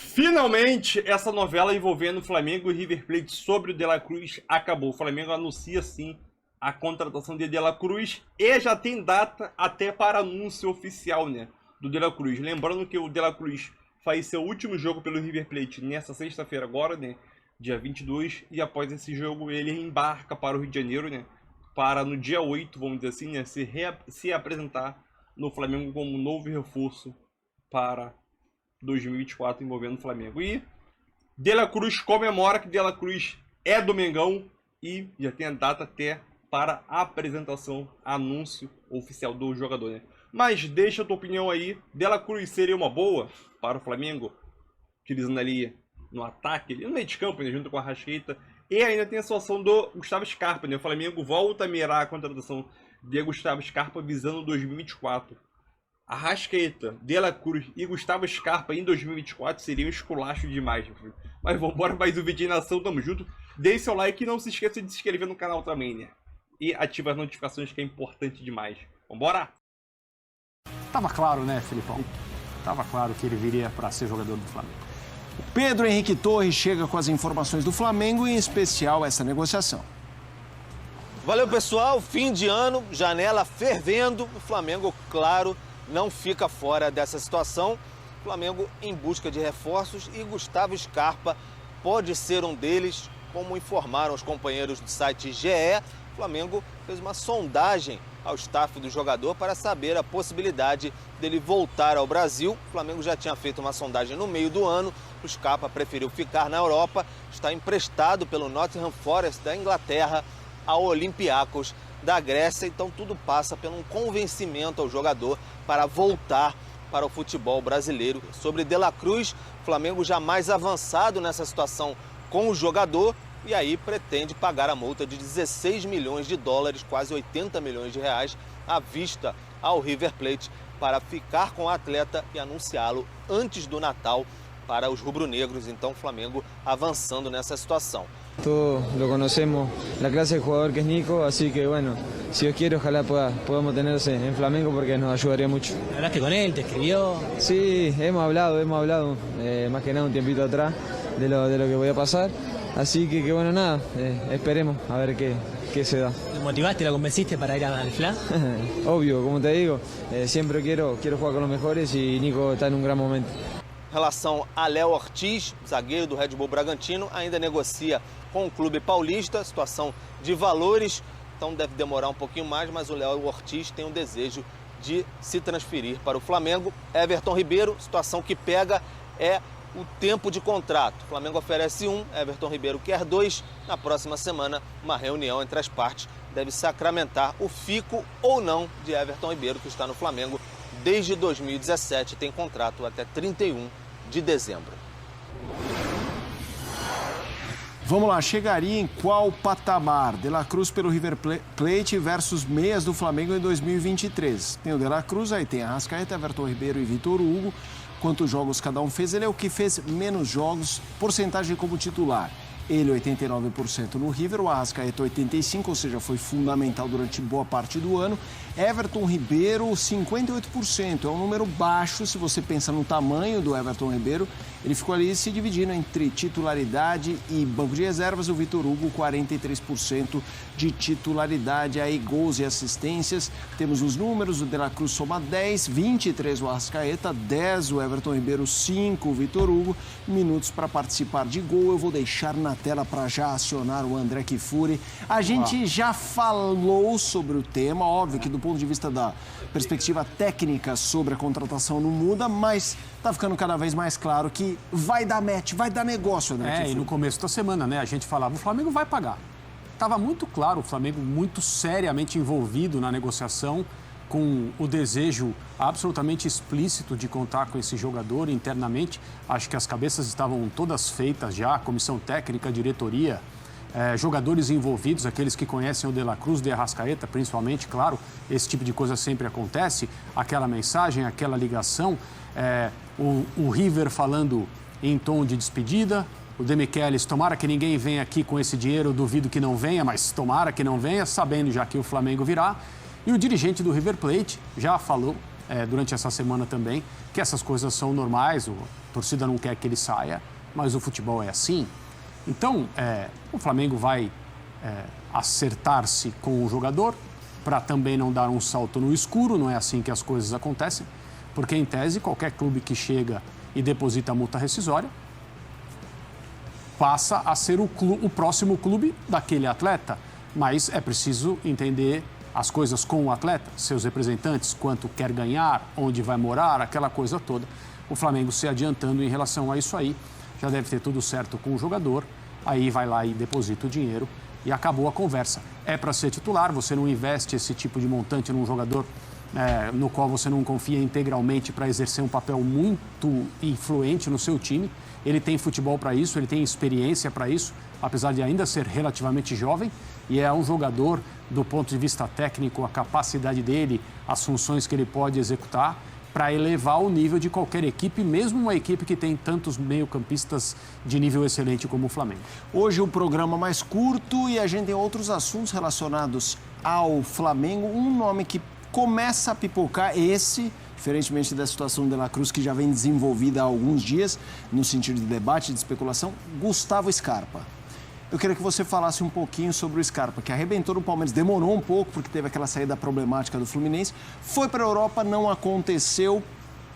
Finalmente, essa novela envolvendo Flamengo e River Plate sobre o De La Cruz acabou. O Flamengo anuncia, sim, a contratação de La Cruz e já tem data até para anúncio oficial, né, do De La Cruz. Lembrando que o De La Cruz faz seu último jogo pelo River Plate nessa sexta-feira agora, né, dia 22, e após esse jogo ele embarca para o Rio de Janeiro, né, para no dia 8, vamos dizer assim, né, se apresentar no Flamengo como novo reforço para 2024 envolvendo o Flamengo. E De La Cruz comemora que De La Cruz é do Mengão e já tem a data até para a apresentação, anúncio oficial do jogador, né? Mas deixa a tua opinião aí. De La Cruz seria uma boa para o Flamengo, utilizando ali no ataque, ali no meio de campo, né, junto com a Arrascaeta. E ainda tem a situação do Gustavo Scarpa, né? O Flamengo volta a mirar a contratação de Gustavo Scarpa visando 2024. Arrascaeta, De La Cruz e Gustavo Scarpa em 2024 seriam esculacho demais, meu filho. Mas vambora, mais um vídeo em nação, tamo junto. Deixe seu like e não se esqueça de se inscrever no canal também, né? E ativa as notificações, que é importante demais. Vambora! Tava claro, né, Filipão? Tava claro que ele viria para ser jogador do Flamengo. O Pedro Henrique Torres chega com as informações do Flamengo, em especial essa negociação. Valeu, pessoal. Fim de ano, janela fervendo. O Flamengo, claro, não fica fora dessa situação. O Flamengo em busca de reforços e Gustavo Scarpa pode ser um deles, como informaram os companheiros do site GE. O Flamengo fez uma sondagem ao staff do jogador para saber a possibilidade dele voltar ao Brasil. O Flamengo já tinha feito uma sondagem no meio do ano. O Scarpa preferiu ficar na Europa, está emprestado pelo Nottingham Forest da Inglaterra ao Olympiacos da Grécia. Então tudo passa por um convencimento ao jogador para voltar para o futebol brasileiro. Sobre De La Cruz, o Flamengo já mais avançado nessa situação com o jogador e aí pretende pagar a multa de 16 milhões de dólares, quase 80 milhões de reais, à vista ao River Plate para ficar com o atleta e anunciá-lo antes do Natal para os rubro-negros. Então o Flamengo avançando nessa situação. Todos lo conocemos, la clase de jugador que es Nico, así que bueno, si Dios quiere, ojalá podamos tenerse en Flamengo porque nos ayudaría mucho. ¿Hablaste con él? ¿Te escribió? Sí, hemos hablado, más que nada un tiempito atrás de lo que voy a pasar, así que bueno, nada, esperemos a ver qué se da. ¿Lo motivaste, lo convenciste para ir al FLA? Obvio, como te digo, siempre quiero jugar con los mejores y Nico está en un gran momento. Em relação a Léo Ortiz, zagueiro do Red Bull Bragantino, ainda negocia com o clube paulista, situação de valores, então deve demorar um pouquinho mais, mas o Léo Ortiz tem o desejo de se transferir para o Flamengo. Everton Ribeiro, situação que pega é o tempo de contrato. O Flamengo oferece 1, Everton Ribeiro quer 2. Na próxima semana, uma reunião entre as partes deve sacramentar o fico ou não de Everton Ribeiro, que está no Flamengo desde 2017, tem contrato até 31 de dezembro. Vamos lá, chegaria em qual patamar? De La Cruz pelo River Plate versus meias do Flamengo em 2023. Tem o De La Cruz, aí tem Arrascaeta, Everton Ribeiro e Vitor Hugo. Quantos jogos cada um fez? Ele é o que fez menos jogos, porcentagem como titular. Ele 89% no River, o Arrascaeta 85%, ou seja, foi fundamental durante boa parte do ano. Everton Ribeiro 58%, é um número baixo se você pensa no tamanho do Everton Ribeiro. Ele ficou ali se dividindo entre titularidade e banco de reservas. O Vitor Hugo 43% de titularidade, aí gols e assistências. Temos os números, o De La Cruz soma 10, 23 o Arrascaeta, 10 o Everton Ribeiro, 5 o Vitor Hugo. Minutos para participar de gol, eu vou deixar na tela para já acionar o André Kifuri. A gente já falou sobre o tema, óbvio que do ponto de vista da perspectiva técnica sobre a contratação não muda, mas tá ficando cada vez mais claro que vai dar match, vai dar negócio, André Kifuri. E no começo da semana, né, a gente falava, o Flamengo vai pagar. Tava muito claro, o Flamengo muito seriamente envolvido na negociação, com o desejo absolutamente explícito de contar com esse jogador internamente. Acho que as cabeças estavam todas feitas já, comissão técnica, diretoria, jogadores envolvidos, aqueles que conhecem o De La Cruz, de Arrascaeta, principalmente, claro, esse tipo de coisa sempre acontece, aquela mensagem, aquela ligação, o River falando em tom de despedida, o Demichelis, tomara que ninguém venha aqui com esse dinheiro, duvido que não venha, mas tomara que não venha, sabendo já que o Flamengo virá. E o dirigente do River Plate já falou durante essa semana também, que essas coisas são normais, a torcida não quer que ele saia, mas o futebol é assim. Então, o Flamengo vai acertar-se com o jogador para também não dar um salto no escuro, não é assim que as coisas acontecem, porque, em tese, qualquer clube que chega e deposita a multa rescisória passa a ser o próximo clube daquele atleta, mas é preciso entender as coisas com o atleta, seus representantes, quanto quer ganhar, onde vai morar, aquela coisa toda. O Flamengo se adiantando em relação a isso aí, já deve ter tudo certo com o jogador, aí vai lá e deposita o dinheiro e acabou a conversa. É para ser titular, você não investe esse tipo de montante num jogador no qual você não confia integralmente para exercer um papel muito influente no seu time. Ele tem futebol para isso, ele tem experiência para isso, apesar de ainda ser relativamente jovem, e é um jogador, do ponto de vista técnico, a capacidade dele, as funções que ele pode executar, para elevar o nível de qualquer equipe, mesmo uma equipe que tem tantos meio-campistas de nível excelente como o Flamengo. Hoje o programa mais curto e a gente tem outros assuntos relacionados ao Flamengo. Um nome que começa a pipocar, diferentemente da situação do De La Cruz, que já vem desenvolvida há alguns dias, no sentido de debate, de especulação, Gustavo Scarpa. Eu queria que você falasse um pouquinho sobre o Scarpa, que arrebentou no Palmeiras, demorou um pouco, porque teve aquela saída problemática do Fluminense, foi para a Europa, não aconteceu,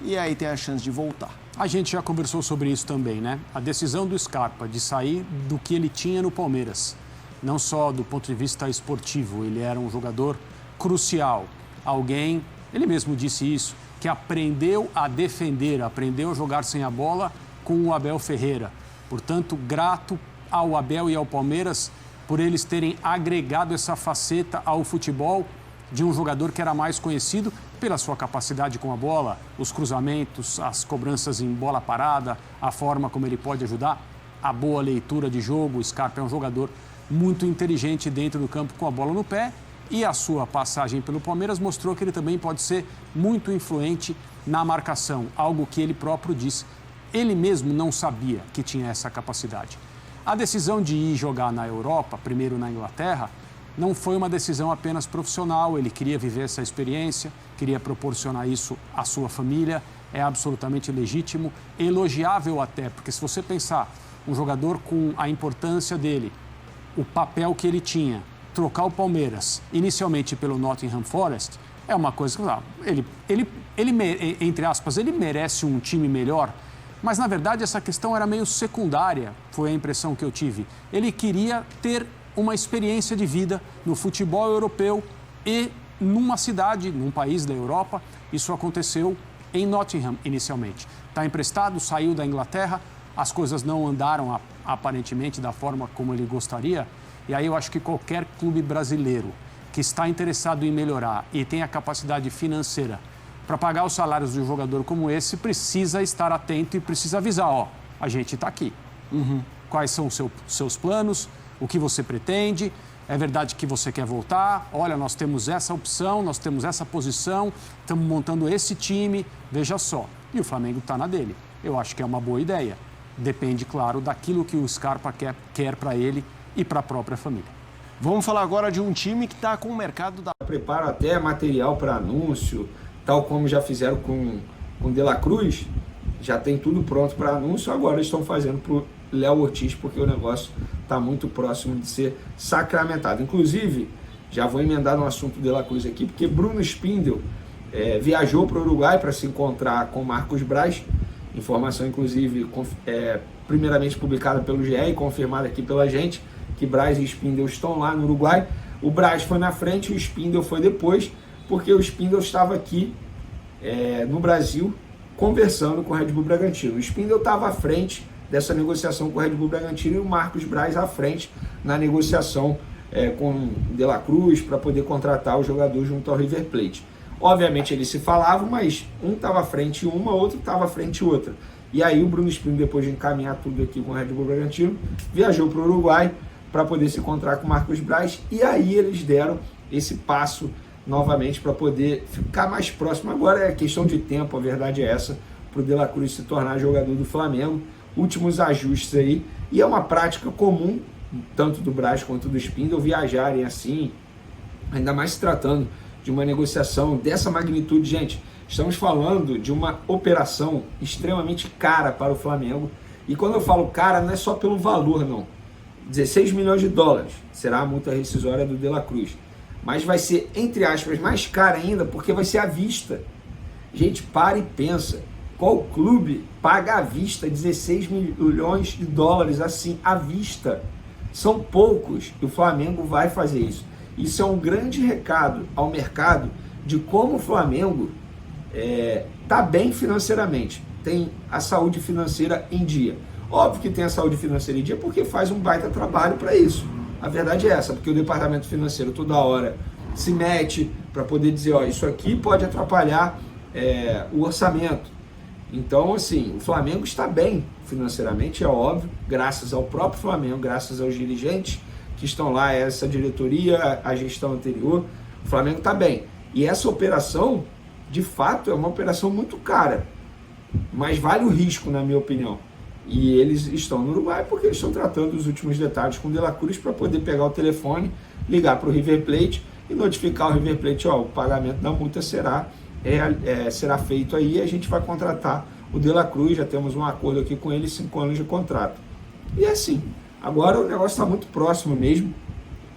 e aí tem a chance de voltar. A gente já conversou sobre isso também, né? A decisão do Scarpa de sair do que ele tinha no Palmeiras, não só do ponto de vista esportivo, ele era um jogador crucial, alguém, ele mesmo disse isso, que aprendeu a defender, aprendeu a jogar sem a bola com o Abel Ferreira. Portanto, grato ao Abel e ao Palmeiras por eles terem agregado essa faceta ao futebol de um jogador que era mais conhecido pela sua capacidade com a bola, os cruzamentos, as cobranças em bola parada, a forma como ele pode ajudar, a boa leitura de jogo. O Scarpa é um jogador muito inteligente dentro do campo com a bola no pé, e a sua passagem pelo Palmeiras mostrou que ele também pode ser muito influente na marcação, algo que ele próprio disse. Ele mesmo não sabia que tinha essa capacidade. A decisão de ir jogar na Europa, primeiro na Inglaterra, não foi uma decisão apenas profissional. Ele queria viver essa experiência, queria proporcionar isso à sua família. É absolutamente legítimo, elogiável até, porque se você pensar um jogador com a importância dele, o papel que ele tinha, trocar o Palmeiras inicialmente pelo Nottingham Forest, é uma coisa que, entre aspas, ele merece um time melhor. Mas, na verdade, essa questão era meio secundária, foi a impressão que eu tive. Ele queria ter uma experiência de vida no futebol europeu e numa cidade, num país da Europa. Isso aconteceu em Nottingham, inicialmente. Está emprestado, saiu da Inglaterra, as coisas não andaram, aparentemente, da forma como ele gostaria. E aí eu acho que qualquer clube brasileiro que está interessado em melhorar e tem a capacidade financeira para pagar os salários de um jogador como esse, precisa estar atento e precisa avisar, a gente está aqui. Quais são os seus planos, o que você pretende, é verdade que você quer voltar, olha, nós temos essa opção, nós temos essa posição, estamos montando esse time, veja só. E o Flamengo está na dele. Eu acho que é uma boa ideia. Depende, claro, daquilo que o Scarpa quer para ele e para a própria família. Vamos falar agora de um time que está com o mercado da... Preparo até material para anúncio, tal como já fizeram com o De La Cruz, já tem tudo pronto para anúncio, agora eles estão fazendo para o Léo Ortiz, porque o negócio está muito próximo de ser sacramentado. Inclusive, já vou emendar no assunto De La Cruz aqui, porque Bruno Spindel viajou para o Uruguai para se encontrar com Marcos Braz, informação inclusive primeiramente publicada pelo GE e confirmada aqui pela gente, que Braz e Spindel estão lá no Uruguai. O Braz foi na frente e o Spindel foi depois, porque o Spindel estava aqui no Brasil conversando com o Red Bull Bragantino. O Spindel estava à frente dessa negociação com o Red Bull Bragantino e o Marcos Braz à frente na negociação com o De La Cruz para poder contratar o jogador junto ao River Plate. Obviamente eles se falavam, mas um estava à frente uma, outro estava à frente outra. E aí o Bruno Spindel, depois de encaminhar tudo aqui com o Red Bull Bragantino, viajou para o Uruguai para poder se encontrar com o Marcos Braz, e aí eles deram esse passo novamente para poder ficar mais próximo. Agora é questão de tempo, a verdade é essa, para o De La Cruz se tornar jogador do Flamengo. Últimos ajustes aí, e é uma prática comum, tanto do Braz quanto do Spindel, viajarem assim, ainda mais se tratando de uma negociação dessa magnitude. Gente, Estamos falando de uma operação extremamente cara para o Flamengo. E quando eu falo cara, não é só pelo valor, não. 16 milhões de dólares será a multa rescisória do De La Cruz. Mas vai ser, entre aspas, mais cara ainda porque vai ser à vista. Gente, para e pensa. Qual clube paga à vista 16 milhões de dólares assim, à vista? São poucos e o Flamengo vai fazer isso. Isso é um grande recado ao mercado de como o Flamengo está bem financeiramente. Tem a saúde financeira em dia. Óbvio que tem a saúde financeira em dia porque faz um baita trabalho para isso. A verdade é essa, porque o departamento financeiro toda hora se mete para poder dizer, ó, isso aqui pode atrapalhar o orçamento. Então, assim, o Flamengo está bem financeiramente, é óbvio, graças ao próprio Flamengo, graças aos dirigentes que estão lá, essa diretoria, a gestão anterior, o Flamengo está bem. E essa operação, de fato, é uma operação muito cara, mas vale o risco, na minha opinião. E eles estão no Uruguai porque eles estão tratando os últimos detalhes com o De La Cruz para poder pegar o telefone, ligar para o River Plate e notificar o River Plate, ó, o pagamento da multa será feito aí e a gente vai contratar o De La Cruz, já temos um acordo aqui com ele, 5 anos de contrato. E assim, agora o negócio está muito próximo mesmo.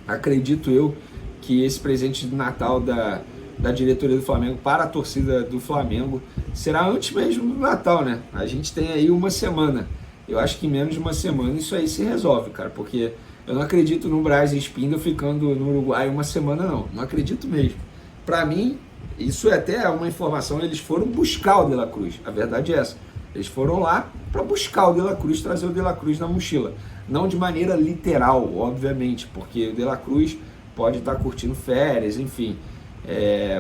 Acredito eu que esse presente de Natal da diretoria do Flamengo para a torcida do Flamengo será antes mesmo do Natal, né? A gente tem aí uma semana. Eu acho que em menos de uma semana isso aí se resolve, cara, porque eu não acredito no Braz e Spindle ficando no Uruguai uma semana, não. Não acredito mesmo. Para mim, isso é até uma informação, eles foram buscar o De La Cruz, a verdade é essa. Eles foram lá para buscar o De La Cruz, trazer o De La Cruz na mochila. Não de maneira literal, obviamente, porque o De La Cruz pode estar curtindo férias, enfim.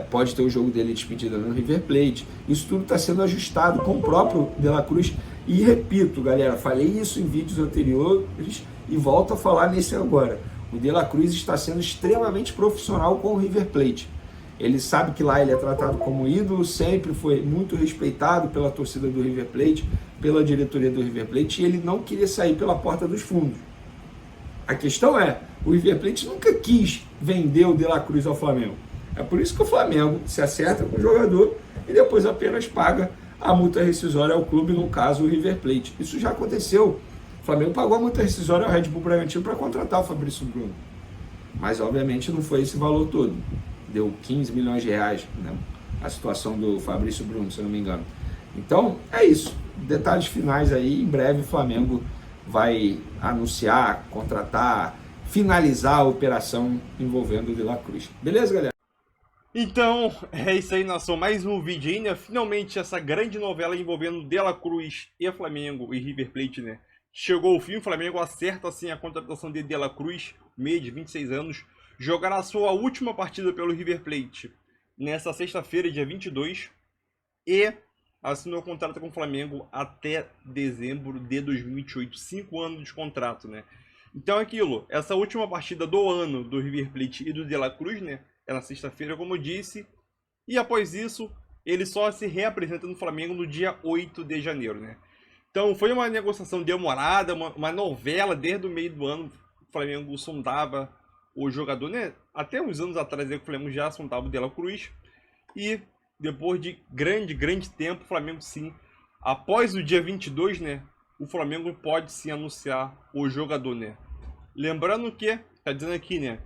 Pode ter o jogo dele despedida no River Plate. Isso tudo está sendo ajustado com o próprio De La Cruz. E repito, galera, falei isso em vídeos anteriores e volto a falar nesse agora. O De La Cruz está sendo extremamente profissional com o River Plate. Ele sabe que lá ele é tratado como ídolo, sempre foi muito respeitado pela torcida do River Plate, pela diretoria do River Plate, e ele não queria sair pela porta dos fundos. A questão é, o River Plate nunca quis vender o De La Cruz ao Flamengo. É por isso que o Flamengo se acerta com o jogador e depois apenas paga a multa rescisória ao clube, no caso o River Plate. Isso já aconteceu. O Flamengo pagou a multa rescisória ao Red Bull Bragantino para contratar o Fabrício Bruno. Mas obviamente não foi esse valor todo. Deu 15 milhões de reais, né? A situação do Fabrício Bruno, se eu não me engano. Então, é isso. Detalhes finais aí, em breve o Flamengo vai anunciar, contratar, finalizar a operação envolvendo o De La Cruz. Beleza, galera? Então, é isso aí, nação. Mais um vídeo aí, né? Finalmente essa grande novela envolvendo De La Cruz e Flamengo e River Plate, né? Chegou ao fim, o Flamengo acerta assim a contratação de La Cruz, meia de 26 anos, jogará a sua última partida pelo River Plate nesta sexta-feira, dia 22, e assinou o contrato com o Flamengo até dezembro de 2028, 5 anos de contrato, né? Então é aquilo, essa última partida do ano do River Plate e do De La Cruz, né? É na sexta-feira, como eu disse, e após isso, ele só se reapresenta no Flamengo no dia 8 de janeiro, né? Então foi uma negociação demorada, uma novela desde o meio do ano. O Flamengo sondava o jogador, né? Até uns anos atrás o Flamengo já sondava o De La Cruz. E depois de grande tempo, o Flamengo sim, após o dia 22, né? O Flamengo pode sim anunciar o jogador, né? Lembrando que, tá dizendo aqui, né?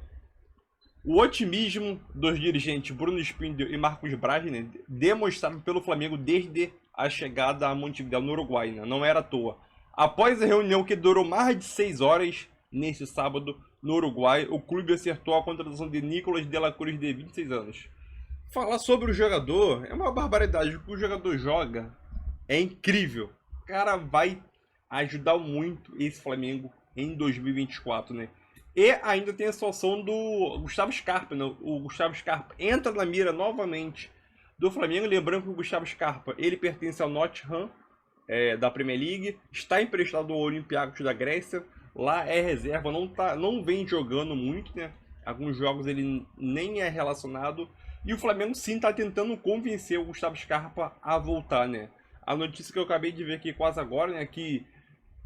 O otimismo dos dirigentes Bruno Spindle e Marcos Braz, né, demonstrado pelo Flamengo desde a chegada a Montevidéu, no Uruguai, né, não era à toa. Após a reunião que durou mais de 6 horas, neste sábado, no Uruguai, o clube acertou a contratação de Nicolas De La Cruz, de 26 anos. Falar sobre o jogador é uma barbaridade. O que o jogador joga é incrível. O cara vai ajudar muito esse Flamengo em 2024, né? E ainda tem a situação do Gustavo Scarpa, né? O Gustavo Scarpa entra na mira novamente do Flamengo. Lembrando que o Gustavo Scarpa, ele pertence ao Nottingham, da Premier League. Está emprestado ao Olympiacos da Grécia. Lá é reserva, não vem jogando muito, né? Alguns jogos ele nem é relacionado. E o Flamengo sim está tentando convencer o Gustavo Scarpa a voltar, né? A notícia que eu acabei de ver aqui quase agora, né? Que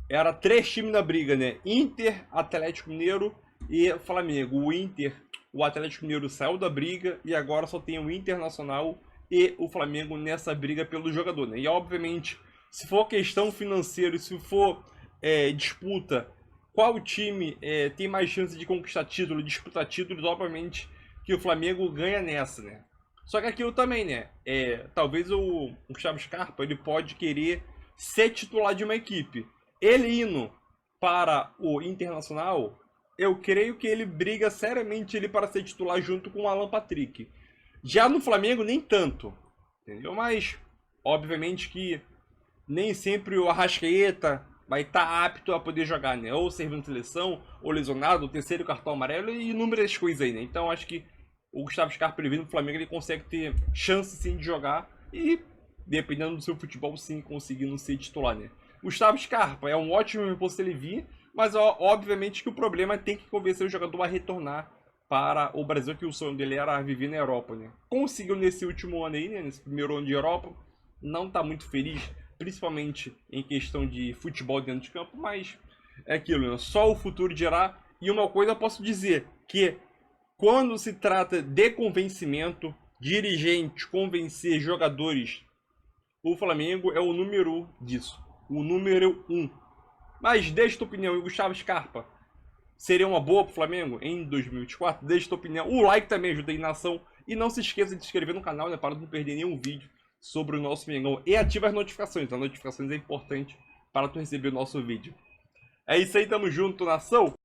era 3 times na briga, né? Inter, Atlético Mineiro e Flamengo. O Atlético Mineiro saiu da briga e agora só tem o Internacional e o Flamengo nessa briga pelo jogador, né? E obviamente, se for questão financeira, se for disputa, qual time tem mais chance de conquistar título, disputar títulos, obviamente que o Flamengo ganha nessa, né? Só que aquilo também, né? Talvez o Gustavo Scarpa, ele pode querer ser titular de uma equipe. Ele indo para o Internacional, eu creio que ele briga seriamente para ser titular junto com o Alan Patrick. Já no Flamengo, nem tanto, entendeu? Mas, obviamente que nem sempre o Arrascaeta vai estar apto a poder jogar, né? Ou servindo seleção, ou lesionado, o terceiro cartão amarelo e inúmeras coisas aí, né? Então, acho que o Gustavo Scarpa, ele vindo no Flamengo, ele consegue ter chance, sim, de jogar e, dependendo do seu futebol, sim, conseguindo ser titular, né? Gustavo Scarpa é um ótimo reforço se ele vir, mas, obviamente, que o problema é ter que convencer o jogador a retornar para o Brasil, que o sonho dele era viver na Europa, né? Conseguiu nesse último ano aí, né? Nesse primeiro ano de Europa, não tá muito feliz, principalmente em questão de futebol dentro de campo, mas é aquilo, né? Só o futuro dirá. E uma coisa eu posso dizer, que quando se trata de convencimento, dirigente, convencer jogadores, o Flamengo é o número 1 disso. O número 1. Mas deixa tua opinião, e o Gustavo Scarpa seria uma boa pro Flamengo em 2024? Deixa tua opinião. O like também ajuda aí na ação. E não se esqueça de se inscrever no canal, né, para não perder nenhum vídeo sobre o nosso Mengão. E ativa as notificações. As notificações é importante para tu receber o nosso vídeo. É isso aí, tamo junto, nação!